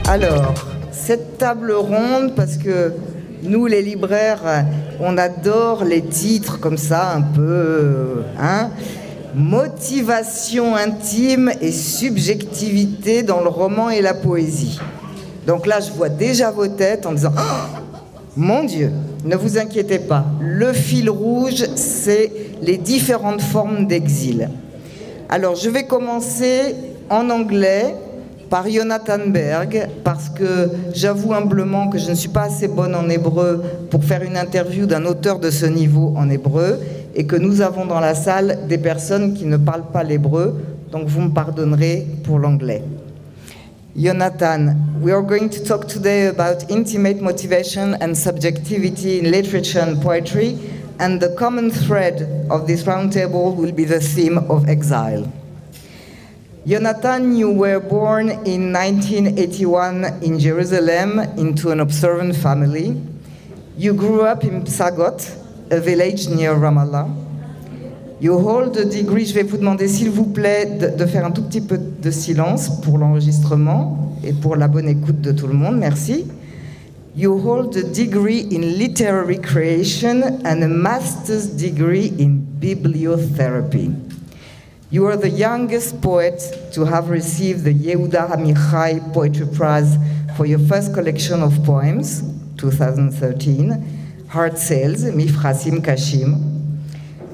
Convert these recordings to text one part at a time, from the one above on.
Alors, cette table ronde, parce que nous, les libraires, on adore les titres comme ça, un peu, hein. Motivation intime et subjectivité dans le roman et la poésie. Donc là, je vois déjà vos têtes en disant oh, mon Dieu, ne vous inquiétez pas. Le fil rouge, c'est les différentes formes d'exil. Alors, je vais commencer en anglais par Jonathan Berg, parce que j'avoue humblement que je ne suis pas assez bonne en hébreu pour faire une interview d'un auteur de ce niveau en hébreu, et que nous avons dans la salle des personnes qui ne parlent pas l'hébreu, donc vous me pardonnerez pour l'anglais. Jonathan, we are going to talk today about intimate motivation and subjectivity in literature and poetry, and the common thread of this roundtable will be the theme of exile. Jonathan, you were born in 1981 in Jerusalem into an observant family. You grew up in Psagot, a village near Ramallah. You hold a degree, je vais vous demander s'il vous plaît de faire un tout petit peu de silence pour l'enregistrement et pour la bonne écoute de tout le monde, merci. You hold a degree in literary creation and a master's degree in bibliotherapy. You are the youngest poet to have received the Yehuda Amichai Poetry Prize for your first collection of poems, 2013, Hard Sales, Mifrasim Kashim.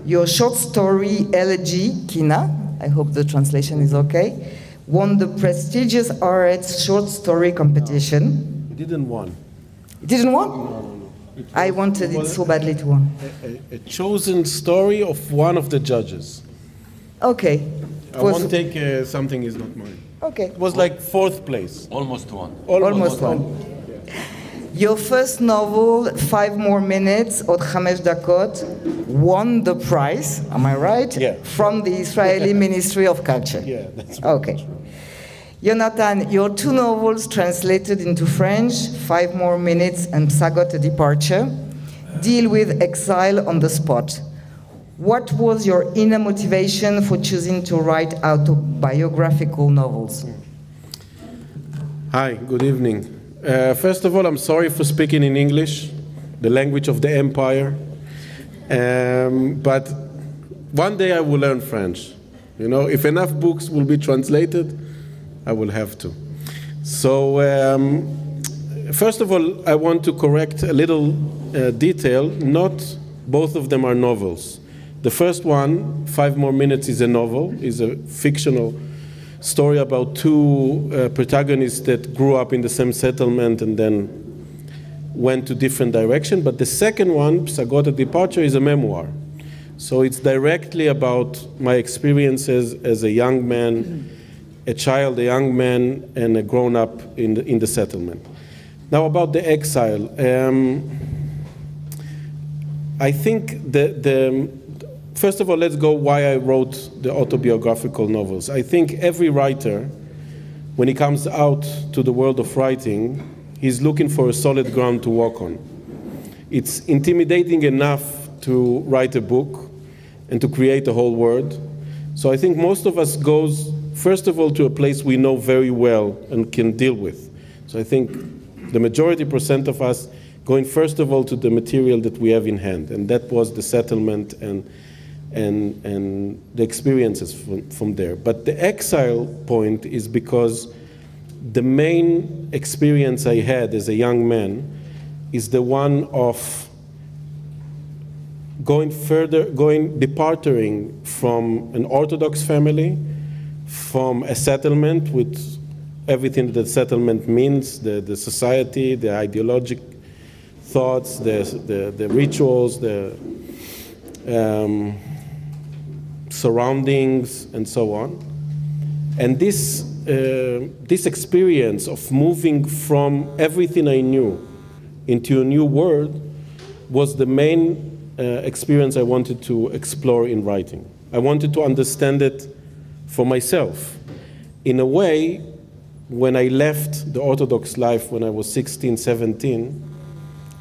Your short story, Elegy, Kina, I hope the translation is okay, won the prestigious Haaretz short story competition. It didn't win. It didn't win? No. I wanted it so badly to win. A chosen story of one of the judges. Okay. I won't take something is not mine. Okay. It was like 4th place. Almost one. Almost one. Your first novel, 5 More Minutes, Od Chamesh Dakot, won the prize, am I right? Yeah. From the Israeli Ministry of Culture. Yeah, that's right. Okay. Jonathan, your 2 novels translated into French, 5 More Minutes and Psagot, A Departure, deal with exile on the spot. What was your inner motivation for choosing to write autobiographical novels? Hi, good evening. First of all, I'm sorry for speaking in English, the language of the empire. But one day I will learn French. You know, if enough books will be translated, I will have to. So, first of all, I want to correct a little detail. Not both of them are novels. The first one, 5 More Minutes, is a novel, is a fictional story about 2 protagonists that grew up in the same settlement and then went to different directions. But the second one, Psagot, A Departure, is a memoir. So it's directly about my experiences as a young man, a child, a young man, and a grown-up in the settlement. Now about the exile. I think first of all, let's go why I wrote the autobiographical novels. I think every writer, when he comes out to the world of writing, he's looking for a solid ground to walk on. It's intimidating enough to write a book and to create a whole world. So I think most of us goes, first of all, to a place we know very well and can deal with. So I think the majority % of us going first of all to the material that we have in hand, and that was the settlement and the experiences from there. But the exile point is because the main experience I had as a young man is the one of departing from an Orthodox family, from a settlement with everything that settlement means, the society, the ideologic thoughts, the rituals, the surroundings, and so on. And this experience of moving from everything I knew into a new world was the main experience I wanted to explore in writing. I wanted to understand it for myself. In a way, when I left the Orthodox life when I was 16, 17,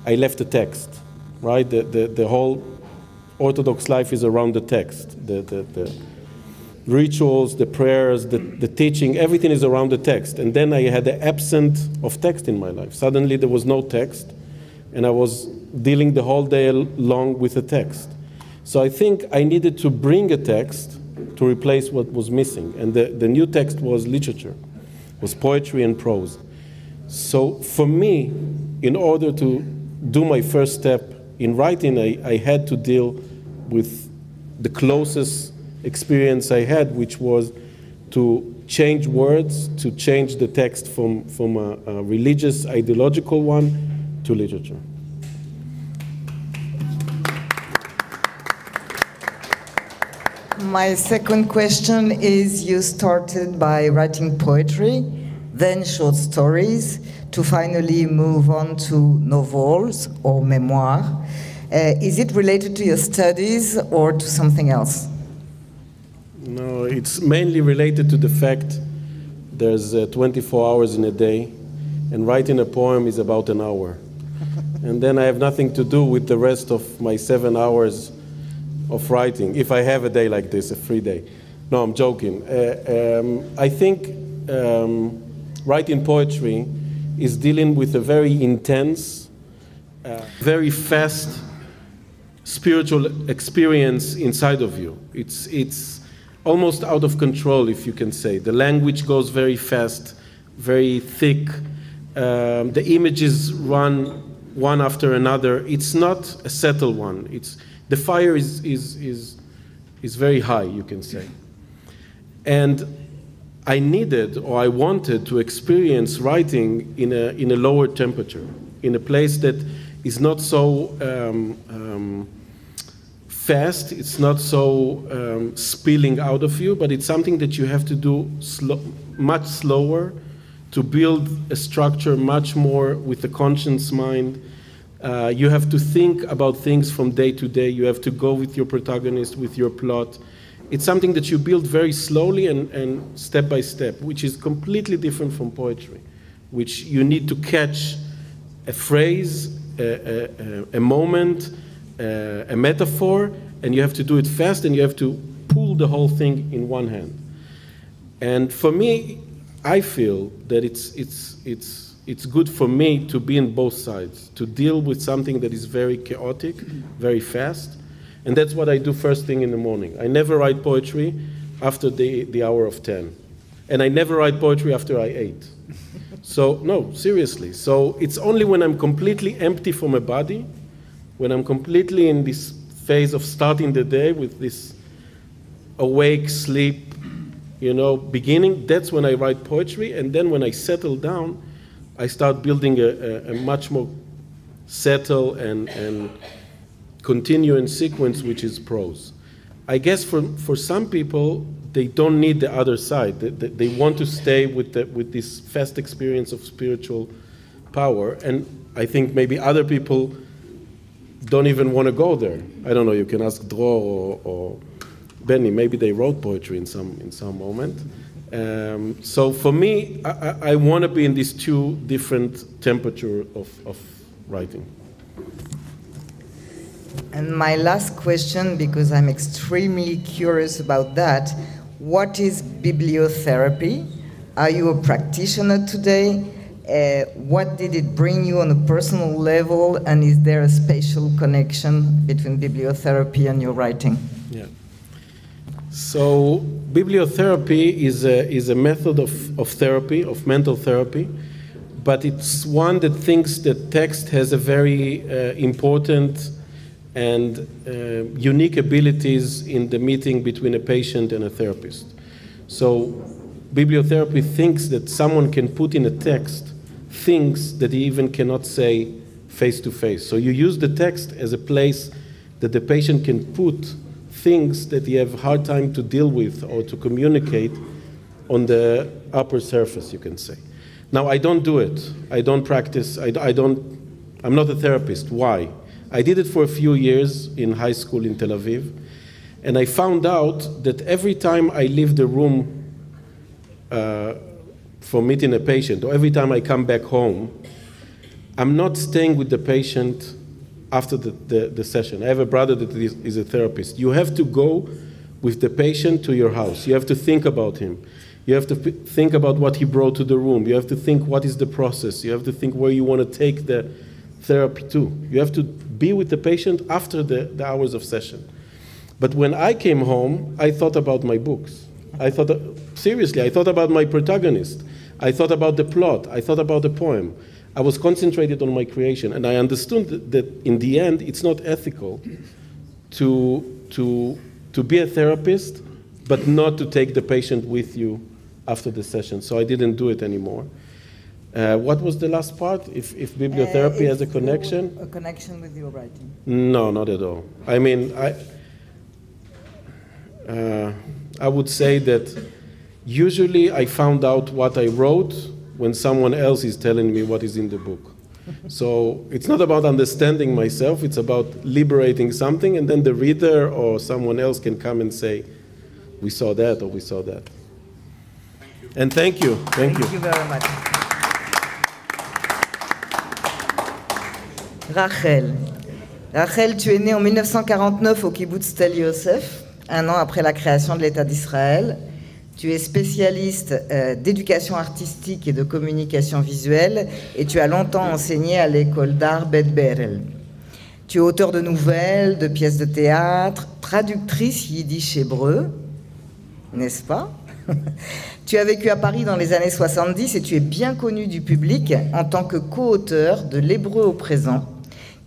I left the text, right? The whole Orthodox life is around the text, the rituals, the prayers, the teaching, everything is around the text. And then I had the absence of text in my life. Suddenly there was no text, and I was dealing the whole day long with a text. So I think I needed to bring a text to replace what was missing. And the new text was literature, was poetry and prose. So for me, in order to do my first step in writing, I had to deal with the closest experience I had, which was to change words, to change the text from a religious, ideological one to literature. My second question is, you started by writing poetry, then short stories, to finally move on to novels or memoir. Is it related to your studies or to something else? No, it's mainly related to the fact there's 24 hours in a day, and writing a poem is about an hour. And then I have nothing to do with the rest of my 7 hours of writing, if I have a day like this, a free day. No, I'm joking. I think writing poetry is dealing with a very intense, very fast spiritual experience inside of you. It's almost out of control, if you can say. The language goes very fast, very thick. The images run one after another. It's not a settled one. The fire is very high, you can say. And I needed, or I wanted to experience writing in a lower temperature, in a place that is not so fast, it's not so spilling out of you, but it's something that you have to do much slower, to build a structure much more with a conscious mind. You have to think about things from day to day. You have to go with your protagonist, with your plot. It's something that you build very slowly and step by step, which is completely different from poetry, which you need to catch a phrase, a moment, a metaphor, and you have to do it fast, and you have to pull the whole thing in one hand. And for me, I feel that it's good for me to be in both sides, to deal with something that is very chaotic, very fast, and that's what I do first thing in the morning. I never write poetry after the hour of 10, and I never write poetry after I ate. So, no, seriously. So it's only when I'm completely empty from my body, when I'm completely in this phase of starting the day with this awake, sleep, beginning, that's when I write poetry. And then when I settle down, I start building a much more settled and continuing sequence, which is prose. I guess for some people, they don't need the other side. They want to stay with this fast experience of spiritual power. And I think maybe other people don't even want to go there. I don't know, you can ask Dror or Benny, maybe they wrote poetry in some moment. So for me, I want to be in these two different temperature of writing. And my last question, because I'm extremely curious about that, what is bibliotherapy? Are you a practitioner today? What did it bring you on a personal level, and is there a spatial connection between bibliotherapy and your writing? Yeah. So bibliotherapy is a method of therapy, of mental therapy, but it's one that thinks that text has a very important and unique abilities in the meeting between a patient and a therapist. So bibliotherapy thinks that someone can put in a text things that he even cannot say face to face. So you use the text as a place that the patient can put things that he have a hard time to deal with or to communicate on the upper surface, you can say. Now, I don't do it. I don't practice. I'm not a therapist. Why? I did it for a few years in high school in Tel Aviv, and I found out that every time I leave the room for meeting a patient, or every time I come back home, I'm not staying with the patient after the session. I have a brother that is a therapist. You have to go with the patient to your house. You have to think about him. You have to think about what he brought to the room. You have to think what is the process. You have to think where you want to take the therapy to. You have to be with the patient after the hours of session. But when I came home, I thought about my books. Seriously, I thought about my protagonist. I thought about the plot. I thought about the poem. I was concentrated on my creation, and I understood that in the end, it's not ethical to be a therapist, but not to take the patient with you after the session. So I didn't do it anymore. What was the last part? If bibliotherapy has a connection? A connection with your writing? No, not at all. I mean, I would say that usually I found out what I wrote when someone else is telling me what is in the book. So it's not about understanding myself, it's about liberating something, and then the reader or someone else can come and say, we saw that or we saw that. Thank you. And thank you. Thank you very much. Rachel, tu es née en 1949 au kibbutz Tel Yosef, un an après la création de l'État d'Israël. Tu es spécialiste d'éducation artistique et de communication visuelle et tu as longtemps enseigné à l'école d'art Beth Berel. Tu es auteur de nouvelles, de pièces de théâtre, traductrice yiddish-hébreu, n'est-ce pas? Tu as vécu à Paris dans les années 70 et tu es bien connu du public en tant que co-auteur de l'hébreu au présent,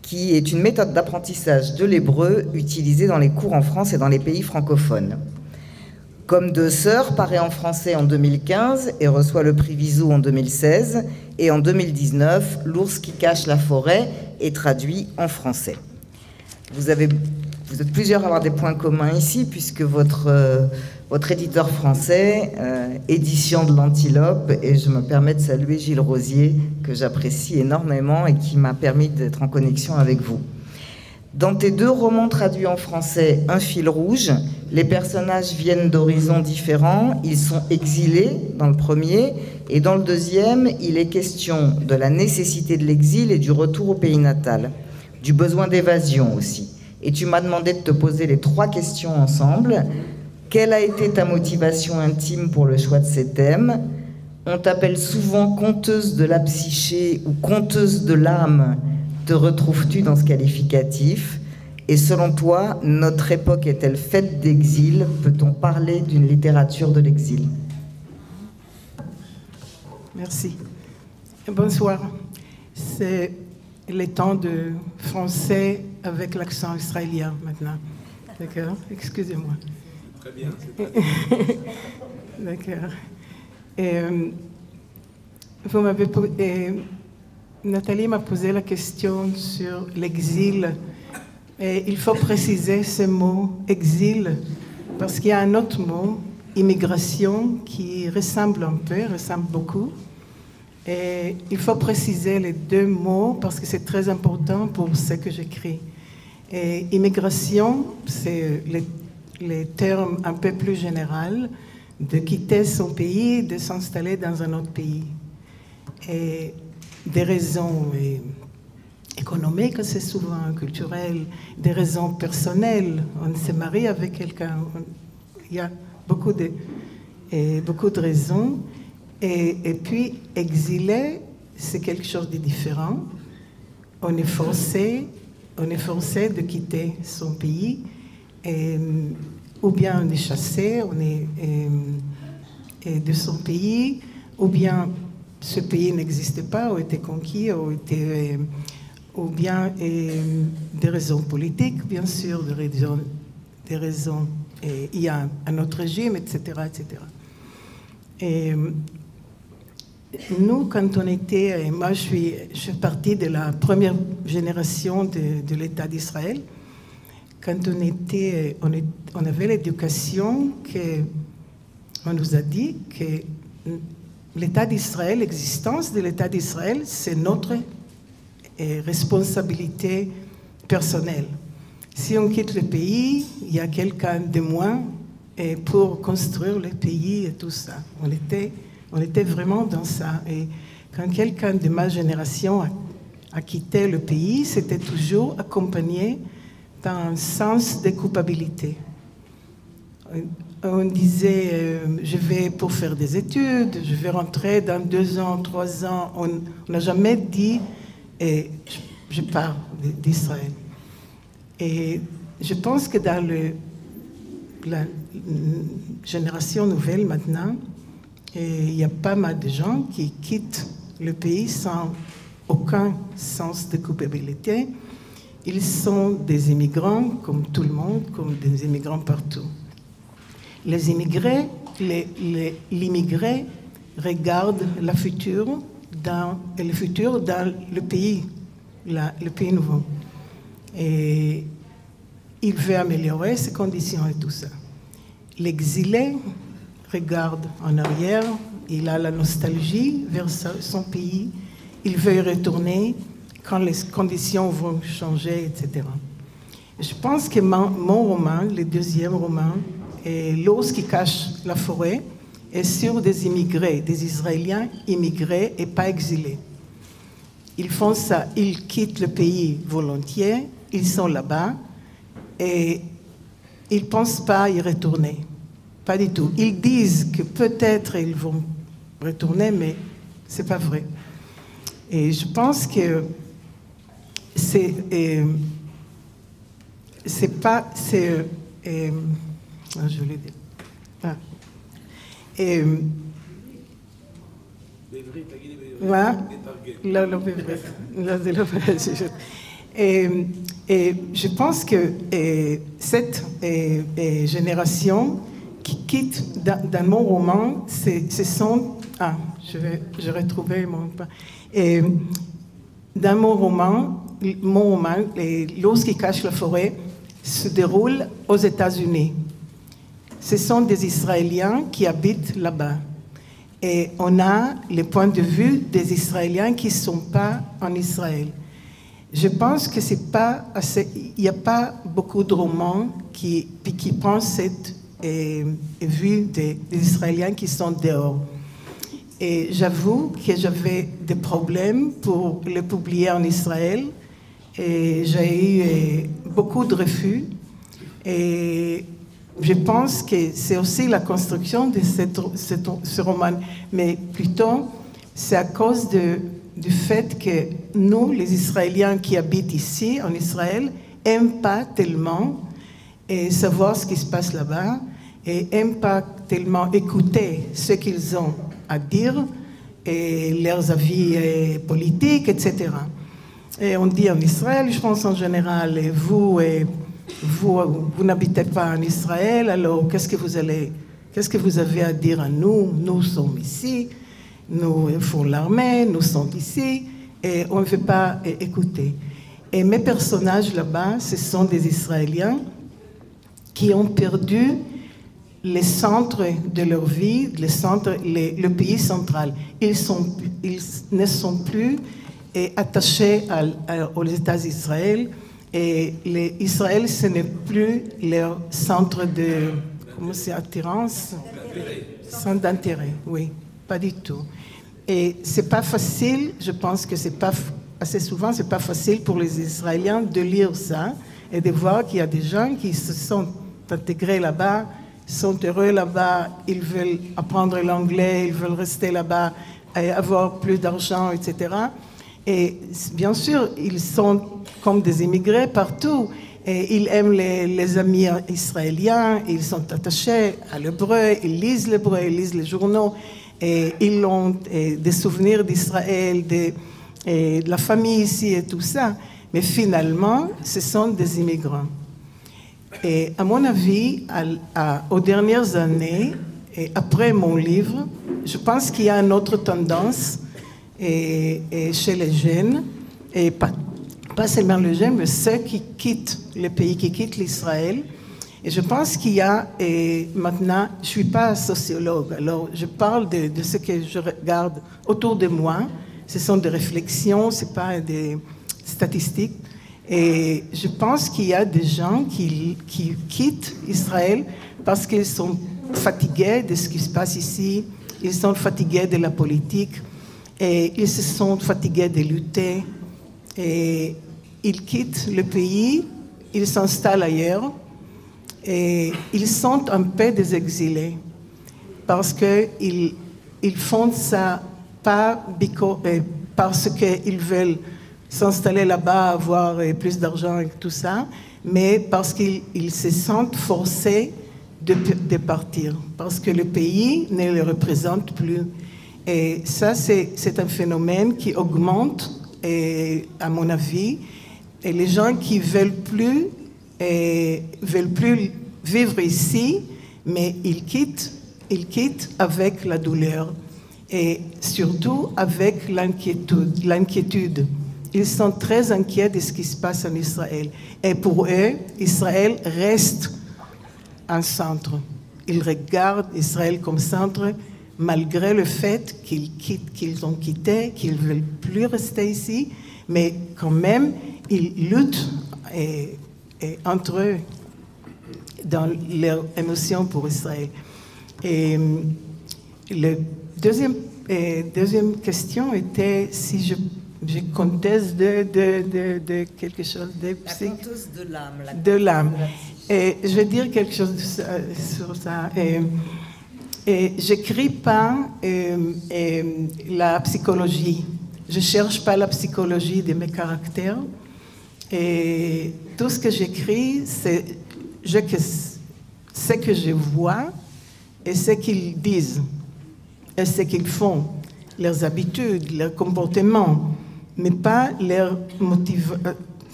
qui est une méthode d'apprentissage de l'hébreu utilisée dans les cours en France et dans les pays francophones. Comme deux sœurs paraît en français en 2015 et reçoit le prix Visou en 2016, et en 2019, L'ours qui cache la forêt est traduit en français. Vous êtes plusieurs à avoir des points communs ici, puisque votre éditeur français, Édition de l'Antilope, et je me permets de saluer Gilles Rosier, que j'apprécie énormément et qui m'a permis d'être en connexion avec vous. Dans tes deux romans traduits en français, Un fil rouge, les personnages viennent d'horizons différents, ils sont exilés dans le premier, et dans le deuxième, il est question de la nécessité de l'exil et du retour au pays natal, du besoin d'évasion aussi. Et tu m'as demandé de te poser les trois questions ensemble. Quelle a été ta motivation intime pour le choix de ces thèmes? On t'appelle souvent conteuse de la psyché ou conteuse de l'âme. Te retrouves-tu dans ce qualificatif? Et selon toi, notre époque est-elle faite d'exil? Peut-on parler d'une littérature de l'exil? Merci. Bonsoir. C'est le temps de français avec l'accent israélien maintenant. D'accord? Excusez-moi. Très bien. D'accord. Vous m'avez Nathalie m'a posé la question sur l'exil. Et il faut préciser ce mot exil parce qu'il y a un autre mot, immigration, qui ressemble beaucoup. Et il faut préciser les deux mots parce que c'est très important pour ce que j'écris. Et immigration, c'est les termes un peu plus général de quitter son pays, de s'installer dans un autre pays. Et des raisons économiques, c'est souvent culturelles, des raisons personnelles. On se marie avec quelqu'un, il y a beaucoup de raisons. Et puis, exilé, c'est quelque chose de différent. On est forcé de quitter son pays, ou bien on est chassé, on est de son pays, ou bien ce pays n'existe pas, ou était conquis, ou bien des raisons politiques, bien sûr, des raisons il y a un autre régime, etc., etc. Et nous, quand on était, moi je suis partie de la première génération de l'État d'Israël. Quand on avait l'éducation, on nous a dit que l'État d'Israël, l'existence de l'État d'Israël, c'est notre responsabilité personnelle. Si on quitte le pays, il y a quelqu'un de moins pour construire le pays et tout ça. On était vraiment dans ça. Et quand quelqu'un de ma génération a quitté le pays, c'était toujours accompagné d'un sens de culpabilité. on disait, je vais pour faire des études, je vais rentrer dans 2 ans, 3 ans. On n'a jamais dit, je pars d'Israël. Et je pense que dans la génération nouvelle maintenant, il y a pas mal de gens qui quittent le pays sans aucun sens de culpabilité. Ils sont des immigrants comme tout le monde, comme des immigrants partout. Les immigrés, l'immigré regarde le futur dans le pays nouveau. Et il veut améliorer ses conditions et tout ça. L'exilé regarde en arrière, il a la nostalgie vers son pays, il veut y retourner quand les conditions vont changer, etc. Je pense que mon roman, le deuxième roman, L'ours qui cache la forêt, est sur des immigrés, des Israéliens immigrés et pas exilés. Ils font ça, ils quittent le pays volontiers, ils sont là-bas et ils ne pensent pas y retourner. Pas du tout. Ils disent que peut-être ils vont retourner, mais ce n'est pas vrai. Et je pense que c'est pas... je voulais dire... Ah. Et je pense que cette génération qui quitte dans mon roman, ce sont... Ah, je vais retrouver mon... Dans mon roman, L'ours qui cache la forêt se déroule aux États-Unis. Ce sont des Israéliens qui habitent là-bas. Et on a le point de vue des Israéliens qui ne sont pas en Israël. Je pense que c'est pas assez, il n'y a pas beaucoup de romans qui prennent cette vue des Israéliens qui sont dehors. Et j'avoue que j'avais des problèmes pour le publier en Israël. Et j'ai eu beaucoup de refus. Et je pense que c'est aussi la construction de ce roman. Mais plutôt, c'est à cause du fait que nous, les Israéliens qui habitent ici, en Israël, n'aiment pas tellement savoir ce qui se passe là-bas et n'aiment pas tellement écouter ce qu'ils ont à dire et leurs avis politiques, etc. Et on dit en Israël, je pense en général, vous n'habitez pas en Israël, alors qu'est-ce que vous avez à dire à nous? Nous sommes ici, nous faisons l'armée, nous sommes ici, et on ne veut pas écouter. Et mes personnages là-bas, ce sont des Israéliens qui ont perdu le centre de leur vie, le pays central. Ils ne sont plus attachés aux États d'Israël. Et Israël, ce n'est plus leur centre de... Comment c'est? Attirance? Centre d'intérêt, oui. Pas du tout. Et c'est pas facile, je pense que c'est pas... Assez souvent, c'est pas facile pour les Israéliens de lire ça et de voir qu'il y a des gens qui se sont intégrés là-bas, sont heureux là-bas, ils veulent apprendre l'anglais, ils veulent rester là-bas, avoir plus d'argent, etc. Et bien sûr, ils sont comme des immigrés partout. Et ils aiment les amis israéliens, ils sont attachés à l'hébreu, ils lisent l'hébreu, ils lisent les journaux, et ils ont des souvenirs d'Israël, de la famille ici et tout ça. Mais finalement, ce sont des immigrants. Et à mon avis, aux dernières années, et après mon livre, je pense qu'il y a une autre tendance et chez les jeunes, et pas seulement les jeunes, mais ceux qui quittent le pays, qui quittent l'Israël. Et je pense qu'il y a, maintenant, je ne suis pas sociologue, alors je parle de ce que je regarde autour de moi. Ce sont des réflexions, ce n'est pas des statistiques. Et je pense qu'il y a des gens qui quittent Israël parce qu'ils sont fatigués de ce qui se passe ici, ils sont fatigués de la politique, et ils se sont fatigués de lutter. Et ils quittent le pays, ils s'installent ailleurs, Et ils sont un peu des exilés parce qu'ils font ça pas parce qu'ils veulent s'installer là-bas, avoir plus d'argent et tout ça, mais parce qu'ils se sentent forcés de partir, parce que le pays ne les représente plus. Et ça, c'est un phénomène qui augmente, à mon avis, et les gens qui veulent plus vivre ici, mais ils quittent avec la douleur et surtout avec l'inquiétude. Ils sont très inquiets de ce qui se passe en Israël. Et pour eux, Israël reste un centre. Ils regardent Israël comme centre, malgré le fait qu'ils ont quitté, qu'ils ne veulent plus rester ici, mais quand même, ils luttent entre eux dans leurs émotions pour Israël. Et la deuxième question était si je conteste de quelque chose de La conteuse de l'âme. De l'âme. Et je vais dire quelque chose sur ça. Et j'écris pas la psychologie. Je cherche pas la psychologie de mes caractères. Et tout ce que j'écris, c'est ce que je vois et ce qu'ils disent et ce qu'ils font, leurs habitudes, leurs comportements, mais pas leur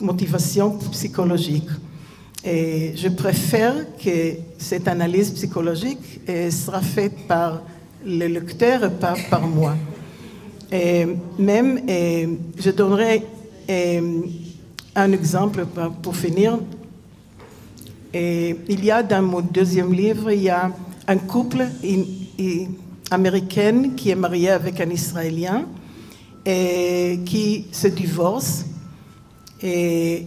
motivation psychologique. Et je préfère que cette analyse psychologique sera faite par le lecteur et pas par moi. Et même, je donnerai un exemple pour finir. Et il y a dans mon deuxième livre, il y a un couple américain qui est marié avec un Israélien et qui se divorce. Et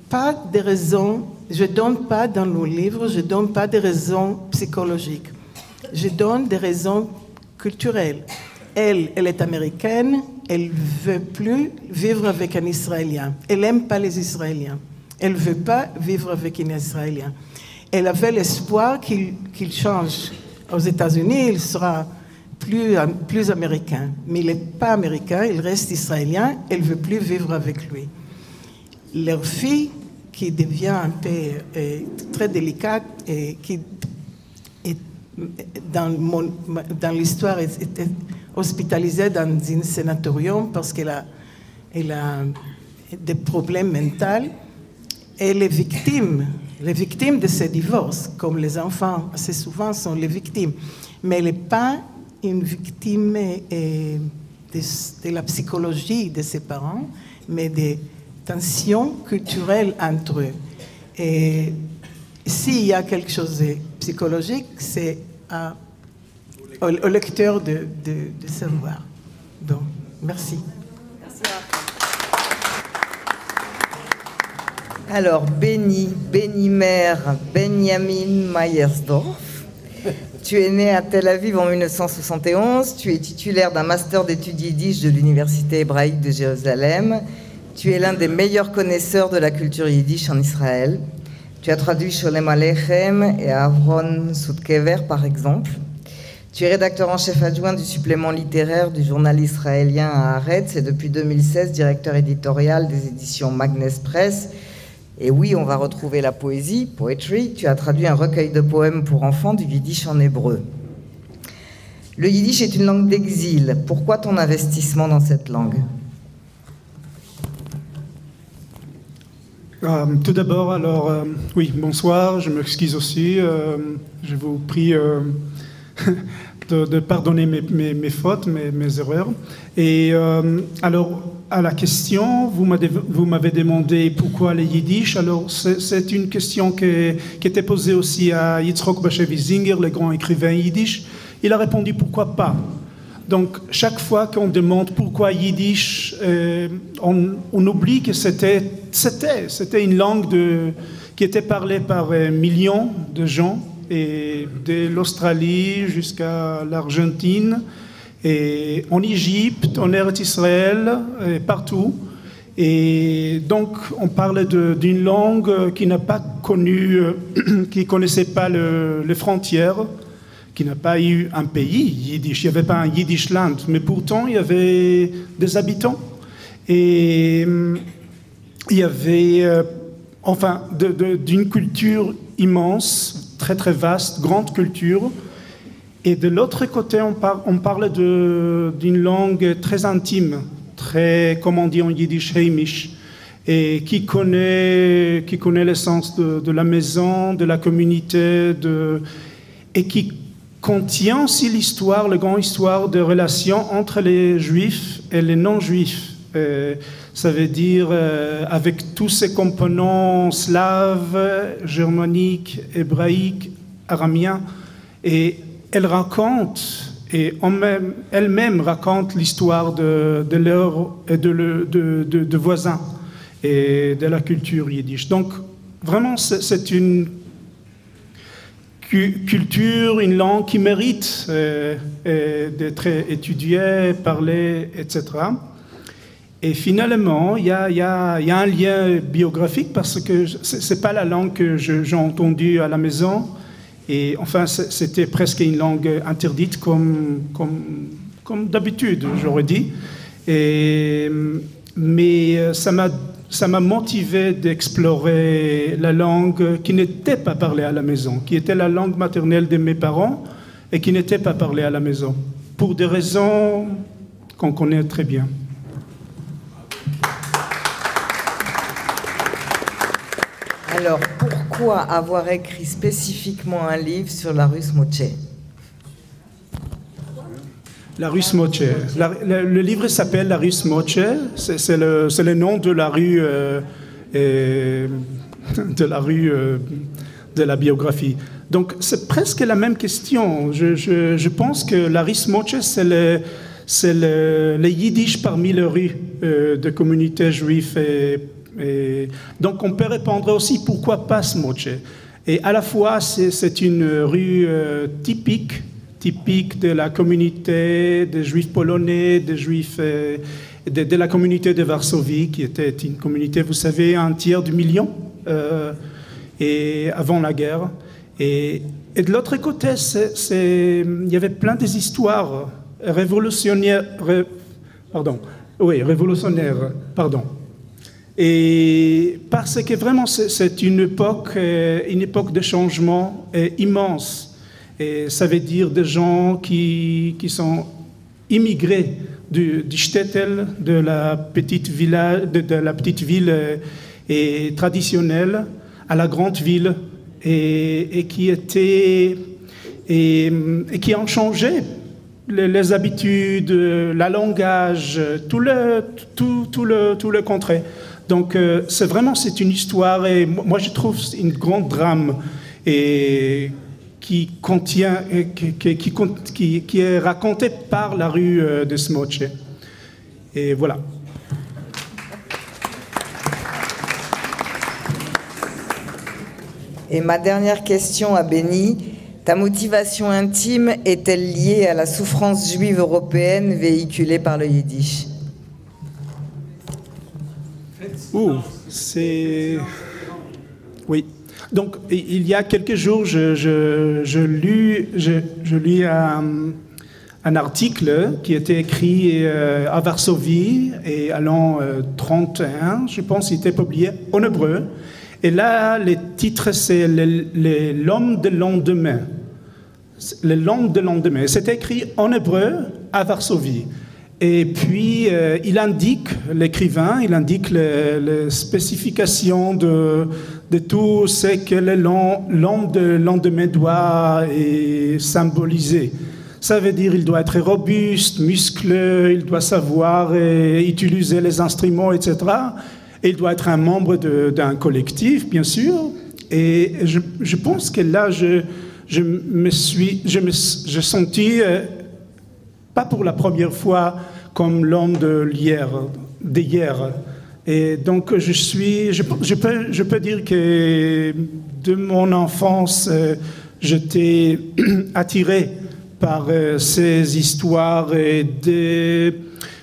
pas de raisons, je ne donne pas dans nos livres, je ne donne pas de raisons psychologiques. Je donne des raisons culturelles. Elle est américaine, elle ne veut plus vivre avec un Israélien. Elle n'aime pas les Israéliens. Elle ne veut pas vivre avec un Israélien. Elle avait l'espoir qu'il change. Aux États-Unis, il sera plus américain. Mais il n'est pas américain, il reste israélien, elle ne veut plus vivre avec lui. Leur fille, qui devient un peu très délicate, et qui est dans l'histoire était hospitalisée dans un sanatorium parce qu'elle a des problèmes mentaux. Et les victimes de ce divorce, comme les enfants, assez souvent sont les victimes. Mais elle n'est pas une victime de la psychologie de ses parents, mais des tensions culturelles entre eux. Et s'il y a quelque chose de psychologique, c'est au lecteur de savoir. Donc, merci. Alors, Mère Benjamin Meyersdorf, tu es né à Tel Aviv en 1971, tu es titulaire d'un master d'études yiddish de l'Université hébraïque de Jérusalem, tu es l'un des meilleurs connaisseurs de la culture yiddish en Israël. Tu as traduit Sholem Aleichem et Avron Sudkever, par exemple. Tu es rédacteur en chef adjoint du supplément littéraire du journal israélien Haaretz et depuis 2016 directeur éditorial des éditions Magnes Press. Et oui, on va retrouver la poésie, poetry. Tu as traduit un recueil de poèmes pour enfants du yiddish en hébreu. Le yiddish est une langue d'exil. Pourquoi ton investissement dans cette langue ? Tout d'abord, oui, bonsoir, je m'excuse aussi. Je vous prie de pardonner mes fautes, mes erreurs. Et alors, à la question, vous m'avez demandé pourquoi les yiddish. Alors, c'est une question qui était posée aussi à Yitzhak Bashevis Singer, le grand écrivain yiddish. Il a répondu pourquoi pas. Donc, chaque fois qu'on demande pourquoi yiddish, on oublie que c'était une langue qui était parlée par millions de gens, et de l'Australie jusqu'à l'Argentine, et en Égypte, en Eretz Israël, et partout. Et donc, on parle d'une langue qui n'a pas connu, qui ne connaissait pas les frontières, qui n'a pas eu un pays yiddish. Il n'y avait pas un Yiddishland, mais pourtant, il y avait des habitants. Et il y avait, d'une culture immense, très très vaste, grande culture. Et de l'autre côté, on parle d'une langue très intime, très, comme on dit en yiddish, heimish, et qui connaît l'essence de la maison, de la communauté, et qui contient aussi la grande histoire de relations entre les juifs et les non-juifs. Ça veut dire avec tous ces composants slaves, germaniques, hébraïques, araméens, et elle raconte, et elle-même raconte l'histoire de voisins et de la culture yiddish. Donc, vraiment, c'est une culture, une langue qui mérite d'être étudiée, parlée, etc. Et finalement, il y a un lien biographique parce que ce n'est pas la langue que j'ai entendue à la maison. Et enfin, c'était presque une langue interdite comme d'habitude, j'aurais dit. Mais ça m'a motivé d'explorer la langue qui n'était pas parlée à la maison, qui était la langue maternelle de mes parents et qui n'était pas parlée à la maison, pour des raisons qu'on connaît très bien. Alors, pourquoi avoir écrit spécifiquement un livre sur la rue Smoche? La rue Smoche. Le livre s'appelle La rue Smoche. C'est le nom de la rue de la biographie. Donc, c'est presque la même question. Je pense que la rue Smoche, c'est le yiddish parmi les rues de communautés juives et donc on peut répondre aussi pourquoi pas Smoche. Et à la fois c'est une rue typique de la communauté des juifs polonais, des juifs de la communauté de Varsovie, qui était une communauté, vous savez, 1/3 million et avant la guerre. Et de l'autre côté, il y avait plein des histoires révolutionnaires. Et parce que vraiment, c'est une époque de changement immense. Et ça veut dire des gens qui sont immigrés du shtetl, de la petite ville traditionnelle, à la grande ville, et qui ont changé les habitudes, le langage, tout le contraire. Donc, c'est une histoire, et moi je trouve une grande drame et qui est racontée par la rue de Smoche. Et voilà. Et ma dernière question à Benny, ta motivation intime est-elle liée à la souffrance juive européenne véhiculée par le yiddish? Oui. Donc, il y a quelques jours, je lis un article qui était écrit à Varsovie et à l'an 31, je pense, il était publié en hébreu. Et là, le titre, c'est L'homme de lendemain. L'homme de lendemain. C'est écrit en hébreu à Varsovie. Et puis, l'écrivain indique les spécifications de tout ce que l'homme de lendemain doit symboliser. Ça veut dire qu'il doit être robuste, musclé, il doit savoir utiliser les instruments, etc. Et il doit être un membre d'un collectif, bien sûr. Et je pense que là, je me senti, pas pour la première fois, comme l'homme d'hier. Et donc, je peux dire que de mon enfance, j'étais attiré par ces histoires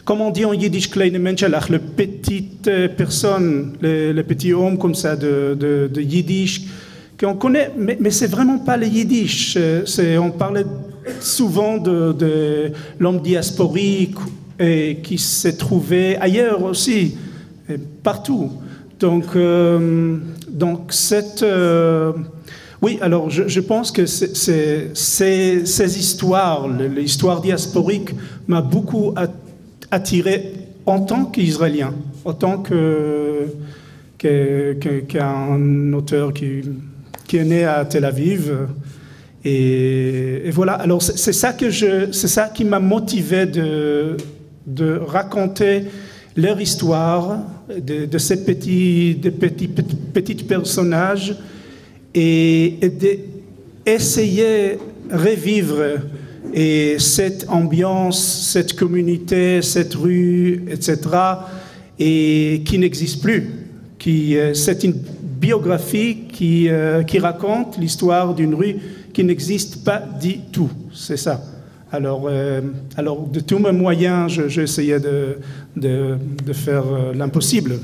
comme on dit en yiddish, kleine Menschelach, le petite personne, le petit homme comme ça de yiddish, qu'on connaît, mais c'est vraiment pas le yiddish. On parlait souvent de l'homme diasporique et qui s'est trouvé ailleurs aussi, partout. Donc oui, alors je pense que ces histoires, l'histoire diasporique m'a beaucoup attiré en tant qu'Israélien, en tant qu'un auteur qui est né à Tel Aviv. Et voilà, alors c'est ça qui m'a motivé de raconter leur histoire, de ces petits personnages, et d'essayer de revivre cette ambiance, cette communauté, cette rue, etc., et qui n'existe plus. C'est une biographie qui raconte l'histoire d'une rue qui n'existe pas du tout. C'est ça. Alors, de tous mes moyens, j'ai essayé de faire l'impossible.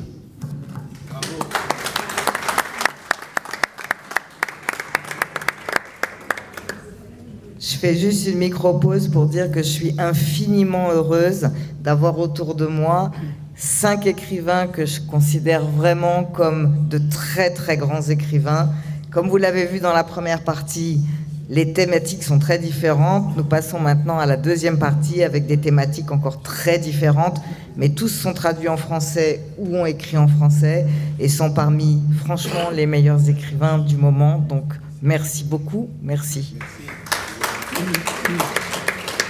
Je fais juste une micro-pause pour dire que je suis infiniment heureuse d'avoir autour de moi 5 écrivains que je considère vraiment comme de très très grands écrivains. Comme vous l'avez vu dans la première partie, les thématiques sont très différentes. Nous passons maintenant à la deuxième partie avec des thématiques encore très différentes, mais tous sont traduits en français ou ont écrit en français et sont parmi, franchement, les meilleurs écrivains du moment. Donc, merci beaucoup. Merci.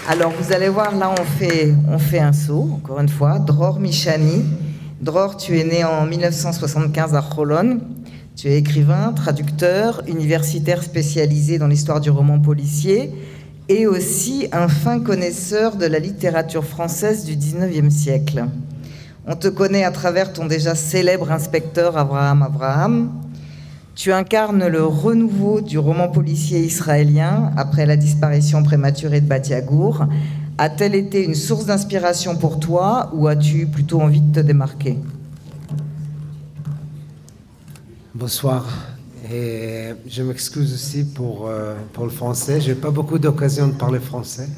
Alors, vous allez voir, là, on fait un saut, encore une fois. Dror Mishani. Dror, tu es né en 1975 à Cholon. Tu es écrivain, traducteur, universitaire spécialisé dans l'histoire du roman policier et aussi un fin connaisseur de la littérature française du XIXe siècle. On te connaît à travers ton déjà célèbre inspecteur Abraham. Tu incarnes le renouveau du roman policier israélien après la disparition prématurée de Bat Yagour. A-t-elle été une source d'inspiration pour toi ou as-tu plutôt envie de te démarquer ? Bonsoir. Et je m'excuse aussi pour le français. Je n'ai pas beaucoup d'occasion de parler français.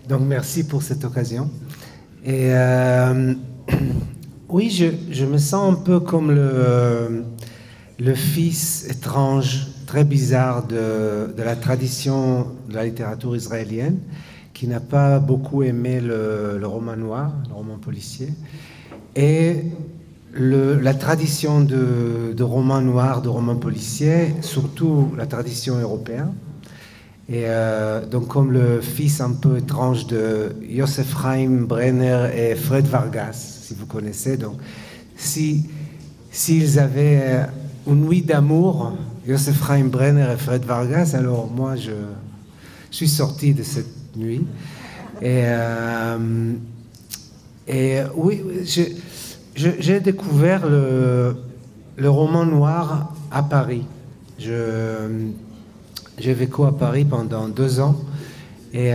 Donc, merci pour cette occasion. Et oui, je me sens un peu comme le fils étrange, très bizarre de la tradition de la littérature israélienne, qui n'a pas beaucoup aimé le roman noir, le roman policier. Et la tradition de roman noir, de roman policier, surtout la tradition européenne. Et donc comme le fils un peu étrange de Yosef Chaim Brenner et Fred Vargas, si vous connaissez. Donc s'ils avaient une nuit d'amour, Yosef Chaim Brenner et Fred Vargas, alors moi je suis sorti de cette nuit. Et oui, j'ai découvert le roman noir à Paris. J'ai vécu à Paris pendant 2 ans et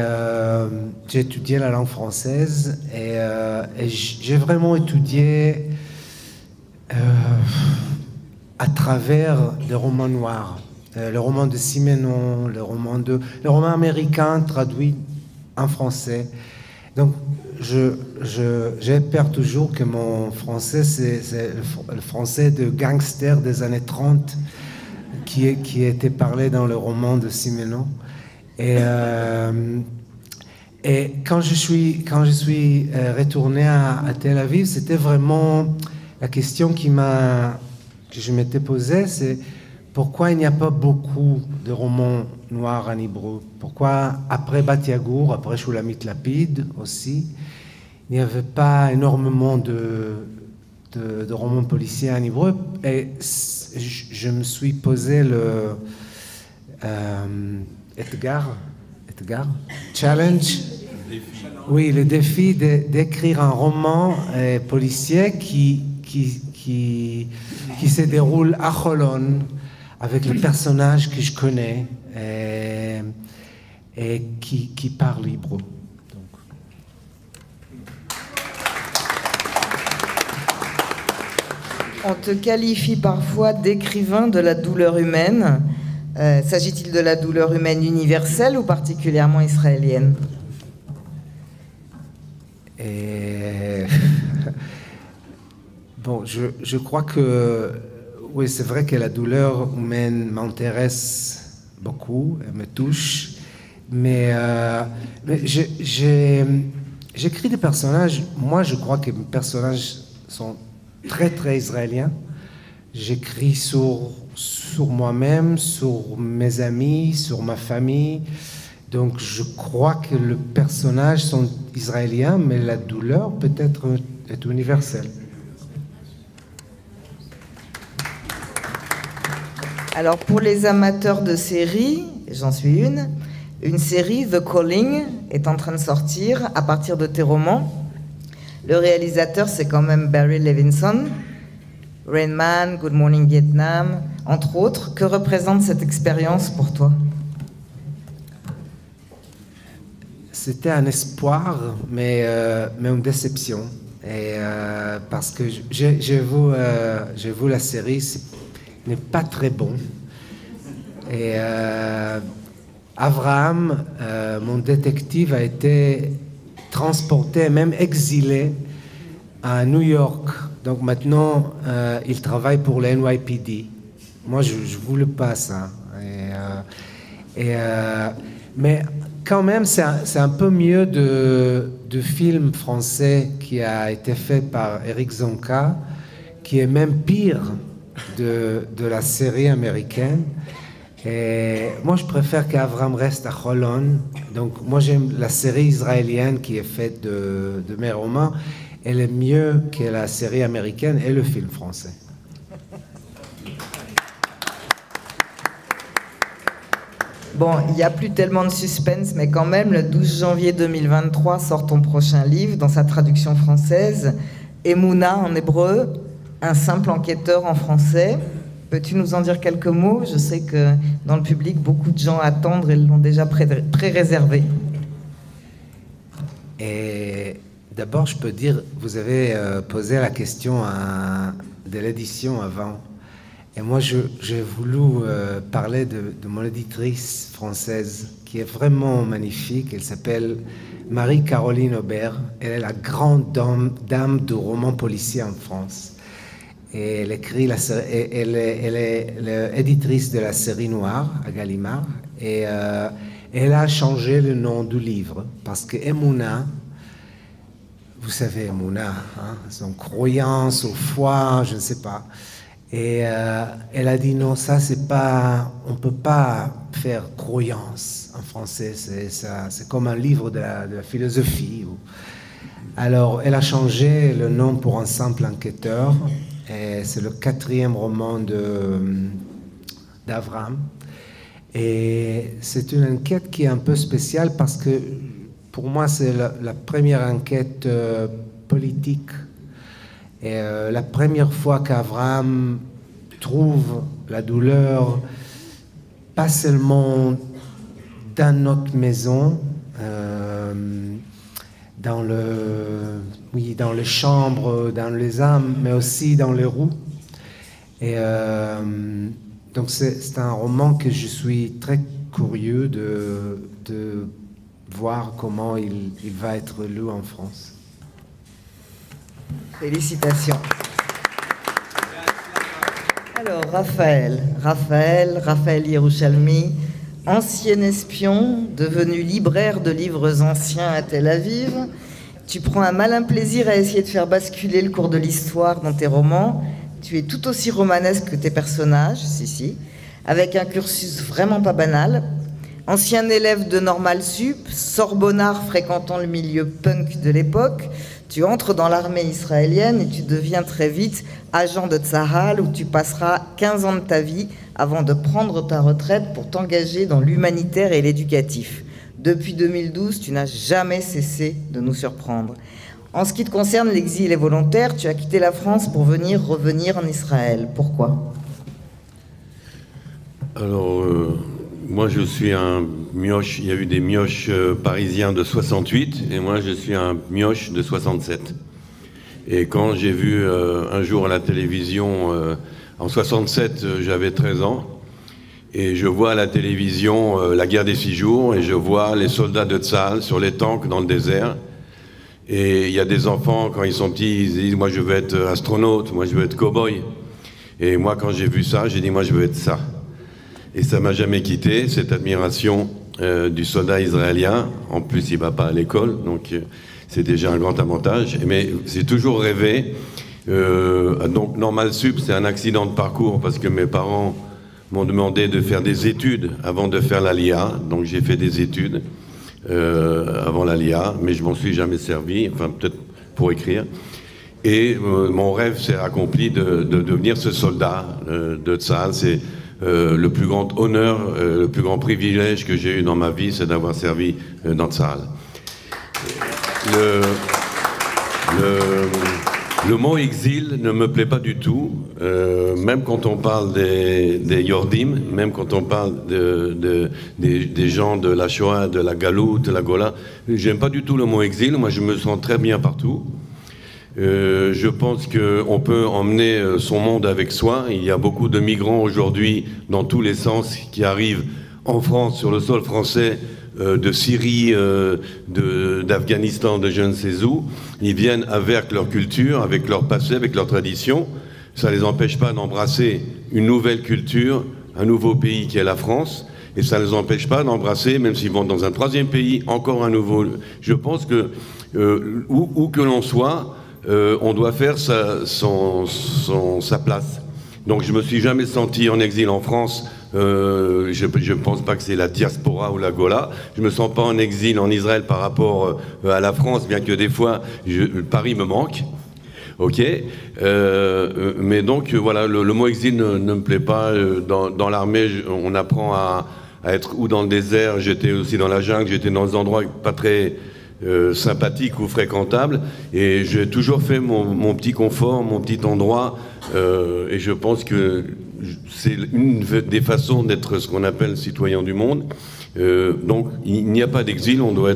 j'ai étudié la langue française et j'ai vraiment étudié à travers le roman noir, le roman de Simenon, le roman américain traduit en français. Donc j'ai peur toujours que mon français, c'est le français de gangster des années 30 qui était parlé dans le roman de Simenon. Et quand je suis retourné à Tel Aviv, c'était vraiment la question que je m'étais posée, c'est pourquoi il n'y a pas beaucoup de romans noirs en hébreu? Pourquoi après Bat Yagour, après Shulamit Lapid aussi, il n'y avait pas énormément de romans policiers en hébreu? Et je me suis posé le challenge, oui, le défi d'écrire un roman policier qui se déroule à Cholon avec le personnage que je connais et qui parle hébreu. On te qualifie parfois d'écrivain de la douleur humaine. S'agit-il de la douleur humaine universelle ou particulièrement israélienne? Bon, je crois que oui, c'est vrai que la douleur humaine m'intéresse beaucoup, elle me touche, mais j'écris des personnages. Moi, je crois que mes personnages sont très très israéliens. J'écris sur moi-même, sur mes amis, sur ma famille. Donc je crois que les personnages sont israéliens, mais la douleur peut-être est universelle. Alors pour les amateurs de séries, j'en suis une série, The Calling, est en train de sortir à partir de tes romans. Le réalisateur, c'est quand même Barry Levinson. Rain Man, Good Morning Vietnam, entre autres. Que représente cette expérience pour toi? C'était un espoir, mais une déception. Et, parce que j'ai vu la série, n'est pas très bon. Et Avraham, mon détective, a été transporté, même exilé à New York. Donc maintenant, il travaille pour le NYPD. Moi, je ne voulais pas ça. Mais quand même, c'est un peu mieux de film français qui a été fait par Eric Zonka, qui est même pire de la série américaine. Et moi, je préfère qu'Avram reste à Holon. Donc, moi, j'aime la série israélienne qui est faite de mes romans. Elle est mieux que la série américaine et le film français. Bon, il n'y a plus tellement de suspense, mais quand même, le 12 janvier 2023 sort ton prochain livre dans sa traduction française, Emouna en hébreu, un simple enquêteur en français. Peux-tu nous en dire quelques mots? Je sais que dans le public, beaucoup de gens attendent et l'ont déjà pré-réservé. Et d'abord, je peux dire, vous avez posé la question de l'édition avant. Et moi, j'ai voulu parler de mon éditrice française, qui est vraiment magnifique. Elle s'appelle Marie-Caroline Aubert. Elle est la grande dame du roman policier en France. Et elle écrit elle est l'éditrice de la série Noire à Gallimard. Et elle a changé le nom du livre, parce que Emouna, vous savez, Emouna, hein, son croyance au foi, je ne sais pas. Et elle a dit non, ça c'est pas, on peut pas faire croyance en français, c'est comme un livre de la philosophie. Alors elle a changé le nom pour Un simple enquêteur, et c'est le 4e roman d'Avram. Et c'est une enquête qui est un peu spéciale parce que pour moi c'est la première enquête politique. Et la première fois qu'Avram trouve la douleur, pas seulement dans notre maison, dans les chambres, dans les âmes, mais aussi dans les roues. Et donc c'est un roman que je suis très curieux de voir comment il va être lu en France. Félicitations. Alors, Raphaël Yerushalmi, ancien espion, devenu libraire de livres anciens à Tel Aviv. Tu prends un malin plaisir à essayer de faire basculer le cours de l'histoire dans tes romans. Tu es tout aussi romanesque que tes personnages, si, avec un cursus vraiment pas banal. Ancien élève de Normal Sup, sorbonnard fréquentant le milieu punk de l'époque, tu entres dans l'armée israélienne et tu deviens très vite agent de Tzahal, où tu passeras 15 ans de ta vie avant de prendre ta retraite pour t'engager dans l'humanitaire et l'éducatif. Depuis 2012, tu n'as jamais cessé de nous surprendre. En ce qui te concerne, l'exil est volontaire. Tu as quitté la France pour revenir en Israël. Pourquoi? Alors, moi je suis un mioche, il y a eu des mioches parisiens de 68 et moi je suis un mioche de 67. Et quand j'ai vu un jour à la télévision, en 67, j'avais 13 ans, et je vois à la télévision la guerre des 6 jours, et je vois les soldats de Tzahal sur les tanks dans le désert. Et il y a des enfants, quand ils sont petits, ils disent « moi je veux être astronaute, moi je veux être cow-boy ». Et moi quand j'ai vu ça, j'ai dit « moi je veux être ça ». Et ça m'a jamais quitté, cette admiration du soldat israélien. En plus, il va pas à l'école, donc c'est déjà un grand avantage. Mais j'ai toujours rêvé. Donc Normal Sup, c'est un accident de parcours parce que mes parents m'ont demandé de faire des études avant de faire l'Aliyah. Donc j'ai fait des études avant l'Aliyah, mais je m'en suis jamais servi, enfin peut-être pour écrire. Et mon rêve s'est accompli de devenir ce soldat de Tzahal. C'est le plus grand honneur, le plus grand privilège que j'ai eu dans ma vie, c'est d'avoir servi dans Tzahal. Le mot exil ne me plaît pas du tout, même quand on parle des Yordim, même quand on parle des gens de la Shoah, de la Galoute, de la Gola. J'aime pas du tout le mot exil, moi je me sens très bien partout. Je pense qu'on peut emmener son monde avec soi. Il y a beaucoup de migrants aujourd'hui dans tous les sens qui arrivent en France, sur le sol français, de Syrie, d'Afghanistan, de je ne sais où. Ils viennent avec leur culture, avec leur passé, avec leur tradition. Ça ne les empêche pas d'embrasser une nouvelle culture, un nouveau pays qui est la France. Et ça ne les empêche pas d'embrasser, même s'ils vont dans un troisième pays, encore un nouveau. Je pense que où que l'on soit, on doit faire sa place. Donc je me suis jamais senti en exil en France. Je ne pense pas que c'est la diaspora ou la Gola. Je me sens pas en exil en Israël par rapport à la France, bien que des fois Paris me manque. Ok, mais donc voilà, le mot exil ne me plaît pas. Dans l'armée, on apprend à être ou dans le désert. J'étais aussi dans la jungle. J'étais dans des endroits pas très sympathique ou fréquentable, et j'ai toujours fait mon petit confort, mon petit endroit, et je pense que c'est une des façons d'être ce qu'on appelle citoyen du monde. Donc il n'y a pas d'exil, on doit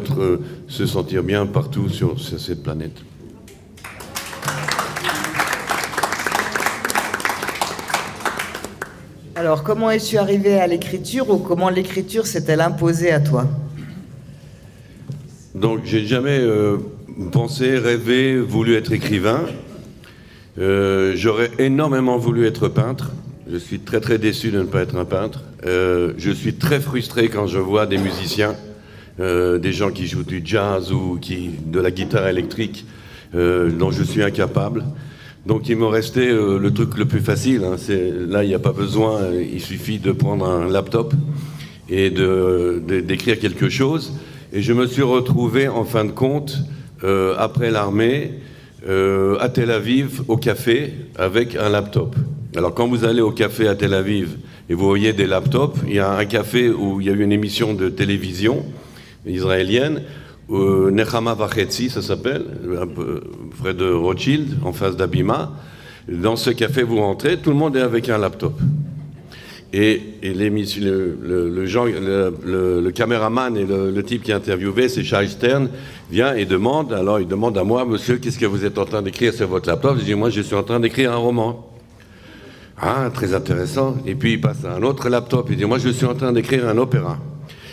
se sentir bien partout sur cette planète. Alors, comment es-tu arrivé à l'écriture, ou comment l'écriture s'est-elle imposée à toi? Donc, j'ai jamais pensé, rêvé, voulu être écrivain. J'aurais énormément voulu être peintre. Je suis très très déçu de ne pas être un peintre. Je suis très frustré quand je vois des musiciens, des gens qui jouent du jazz ou de la guitare électrique, dont je suis incapable. Donc il me restait le truc le plus facile. Hein, là, il n'y a pas besoin, il suffit de prendre un laptop et d'écrire quelque chose. Et je me suis retrouvé, en fin de compte, après l'armée, à Tel Aviv, au café, avec un laptop. Alors, quand vous allez au café à Tel Aviv et vous voyez des laptops, il y a un café où il y a eu une émission de télévision israélienne, Nechama Vachetzi, ça s'appelle, près de Rothschild, en face d'Abima. Dans ce café, vous rentrez, tout le monde est avec un laptop. Et le caméraman et le type qui a interviewé, c'est Shai Stern, vient et demande, alors il demande à moi, monsieur, qu'est-ce que vous êtes en train d'écrire sur votre laptop? Je dis, moi, je suis en train d'écrire un roman. Ah, très intéressant. Et puis il passe à un autre laptop, il dit, moi, je suis en train d'écrire un opéra.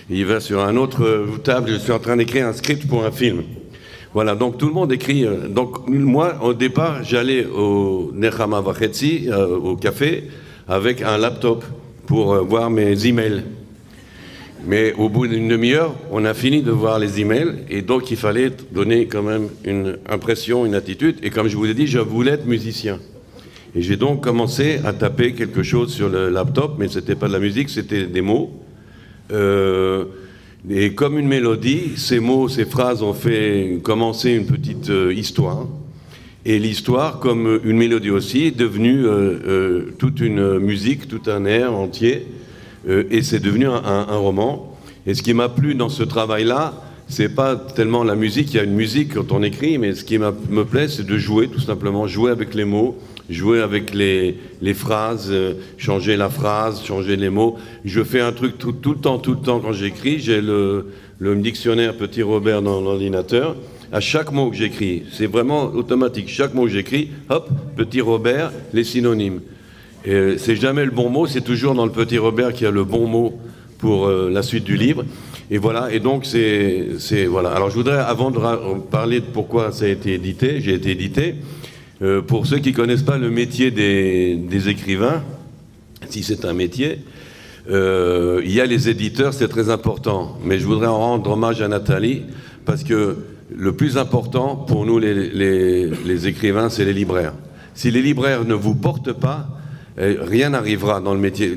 Et il va sur un autre table, je suis en train d'écrire un script pour un film. Voilà, donc tout le monde écrit. Donc moi, au départ, j'allais au Nechama Vachetzi, au café, avec un laptop pour voir mes emails. Mais au bout d'une demi-heure, on a fini de voir les emails, et donc il fallait donner quand même une impression, une attitude. Et comme je vous ai dit, je voulais être musicien. Et j'ai donc commencé à taper quelque chose sur le laptop, mais c'était pas de la musique, c'était des mots. Et comme une mélodie, ces mots, ces phrases ont fait commencer une petite histoire. Et l'histoire, comme une mélodie aussi, est devenue toute une musique, tout un air entier. Et c'est devenu un roman. Et ce qui m'a plu dans ce travail-là, c'est pas tellement la musique. Il y a une musique quand on écrit, mais ce qui me plaît, c'est de jouer, tout simplement. Jouer avec les mots, jouer avec les phrases, changer la phrase, changer les mots. Je fais un truc tout le temps quand j'écris. J'ai le dictionnaire Petit Robert dans l'ordinateur, à chaque mot que j'écris, c'est vraiment automatique. Chaque mot que j'écris, hop, Petit Robert, les synonymes. Et c'est jamais le bon mot, c'est toujours dans le Petit Robert qu'il y a le bon mot pour la suite du livre. Et voilà, et donc voilà. Alors je voudrais, avant de parler de pourquoi ça a été édité, j'ai été édité, pour ceux qui ne connaissent pas le métier des écrivains, si c'est un métier, il y a les éditeurs, c'est très important. Mais je voudrais en rendre hommage à Nathalie, parce que le plus important pour nous, les écrivains, c'est les libraires. Si les libraires ne vous portent pas, rien n'arrivera dans le métier.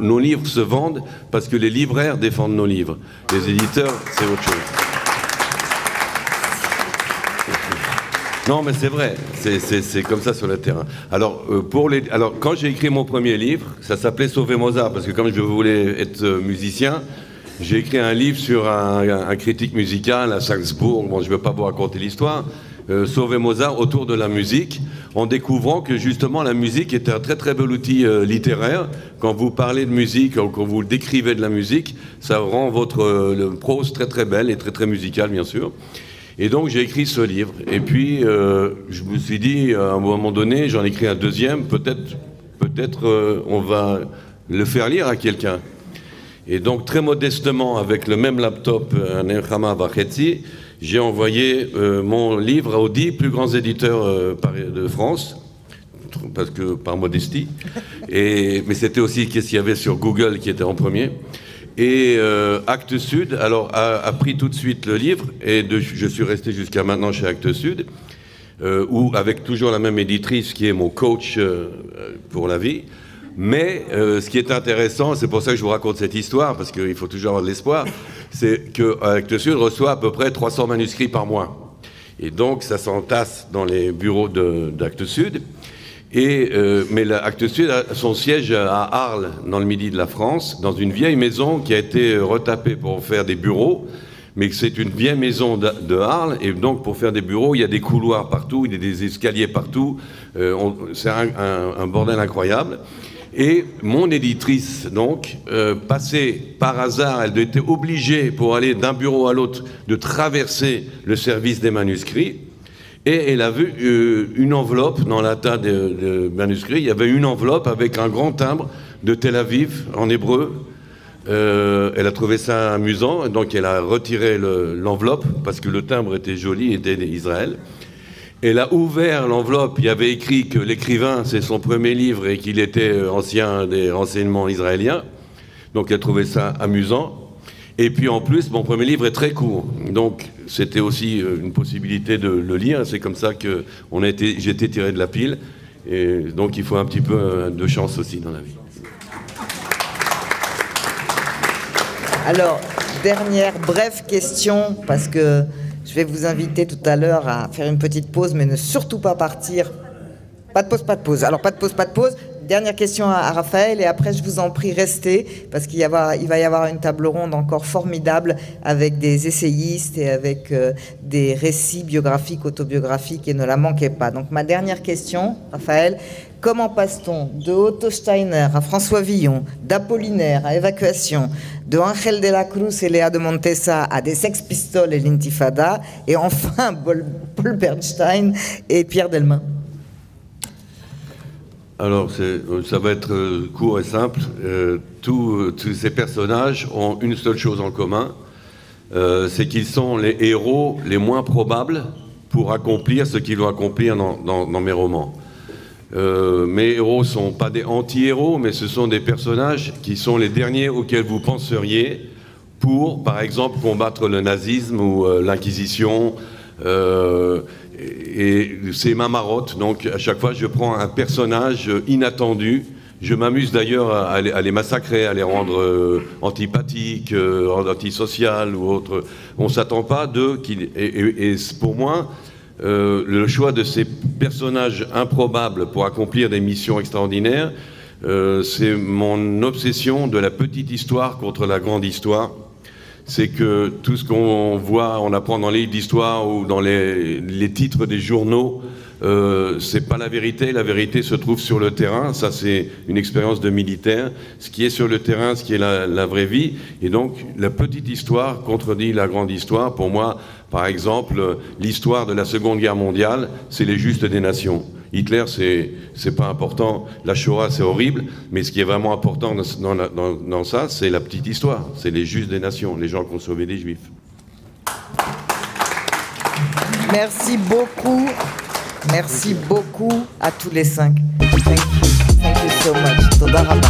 Nos livres se vendent parce que les libraires défendent nos livres. Les éditeurs, c'est autre chose. Non, mais c'est vrai, c'est comme ça sur le terrain. Alors, quand j'ai écrit mon premier livre, ça s'appelait Sauver Mozart, parce que comme je voulais être musicien, j'ai écrit un livre sur un critique musical à Salzbourg. Bon, je ne vais pas vous raconter l'histoire. Sauver Mozart autour de la musique, en découvrant que justement la musique était un très très bel outil littéraire. Quand vous parlez de musique, ou quand vous décrivez de la musique, ça rend votre prose très très belle et très très musicale, bien sûr. Et donc j'ai écrit ce livre. Et puis je me suis dit, à un moment donné, j'en ai écrit un deuxième, peut-être on va le faire lire à quelqu'un. Et donc très modestement, avec le même laptop, un Nechama Vachetzi, j'ai envoyé mon livre aux 10 plus grands éditeurs de France, parce que par modestie. Mais c'était aussi qu'est-ce qu'il y avait sur Google qui était en premier. Et Actes Sud, alors a pris tout de suite le livre, et je suis resté jusqu'à maintenant chez Actes Sud, où avec toujours la même éditrice qui est mon coach pour la vie. Mais ce qui est intéressant, c'est pour ça que je vous raconte cette histoire, parce qu'il faut toujours avoir de l'espoir, c'est que Actes Sud reçoit à peu près 300 manuscrits par mois. Et donc ça s'entasse dans les bureaux d'Actes Sud. Mais Actes Sud a son siège à Arles, dans le midi de la France, dans une vieille maison qui a été retapée pour faire des bureaux, mais c'est une vieille maison de Arles, et donc pour faire des bureaux, il y a des couloirs partout, il y a des escaliers partout, c'est un bordel incroyable. Et mon éditrice, donc, passait par hasard, elle était obligée, pour aller d'un bureau à l'autre, de traverser le service des manuscrits. Et elle a vu une enveloppe dans la tas de manuscrits. Il y avait une enveloppe avec un grand timbre de Tel Aviv en hébreu. Elle a trouvé ça amusant, donc elle a retiré l'enveloppe parce que le timbre était joli, était d'Israël. Elle a ouvert l'enveloppe, il y avait écrit que l'écrivain, c'est son premier livre et qu'il était ancien des renseignements israéliens. Donc elle trouvait ça amusant. Et puis en plus, mon premier livre est très court. Donc c'était aussi une possibilité de le lire. C'est comme ça que j'ai été tiré de la pile. Et donc il faut un petit peu de chance aussi dans la vie. Alors, dernière brève question, parce que je vais vous inviter tout à l'heure à faire une petite pause, mais ne surtout pas partir. Pas de pause, pas de pause. Alors, pas de pause, pas de pause. Dernière question à Raphaël, et après, je vous en prie, restez, parce qu'il va y avoir une table ronde encore formidable avec des essayistes et avec des récits biographiques, autobiographiques, et ne la manquez pas. Donc, ma dernière question, Raphaël, comment passe-t-on de Otto Steiner à François Villon, d'Apollinaire à Évacuation, de Ángel de la Cruz et Léa de Montesa à des Sex Pistols et l'Intifada, et enfin Paul Bernstein et Pierre Delmain? Alors, ça va être court et simple. Tous ces personnages ont une seule chose en commun, c'est qu'ils sont les héros les moins probables pour accomplir ce qu'ils vont accomplir dans mes romans. Mes héros ne sont pas des anti-héros, mais ce sont des personnages qui sont les derniers auxquels vous penseriez pour, par exemple, combattre le nazisme ou l'Inquisition. Et c'est ma marotte, donc à chaque fois je prends un personnage inattendu. Je m'amuse d'ailleurs à les massacrer, à les rendre antipathiques, antisociales ou autres. On ne s'attend pas d'eux. Et pour moi, le choix de ces personnages improbables pour accomplir des missions extraordinaires, c'est mon obsession de la petite histoire contre la grande histoire. c'est que tout ce qu'on voit, on apprend dans les livres d'histoire ou dans les titres des journaux, c'est pas la vérité. La vérité se trouve sur le terrain. Ça, c'est une expérience de militaire. Ce qui est sur le terrain, ce qui est la vraie vie. Et donc, la petite histoire contredit la grande histoire. Pour moi, par exemple, l'histoire de la Seconde Guerre mondiale, c'est les justes des nations. Hitler, c'est pas important. La Shoah, c'est horrible. Mais ce qui est vraiment important dans ça, c'est la petite histoire. C'est les justes des nations, les gens qui ont sauvé les Juifs. Merci beaucoup. Merci beaucoup à tous les 5. Thank you so much. Toda Rabba.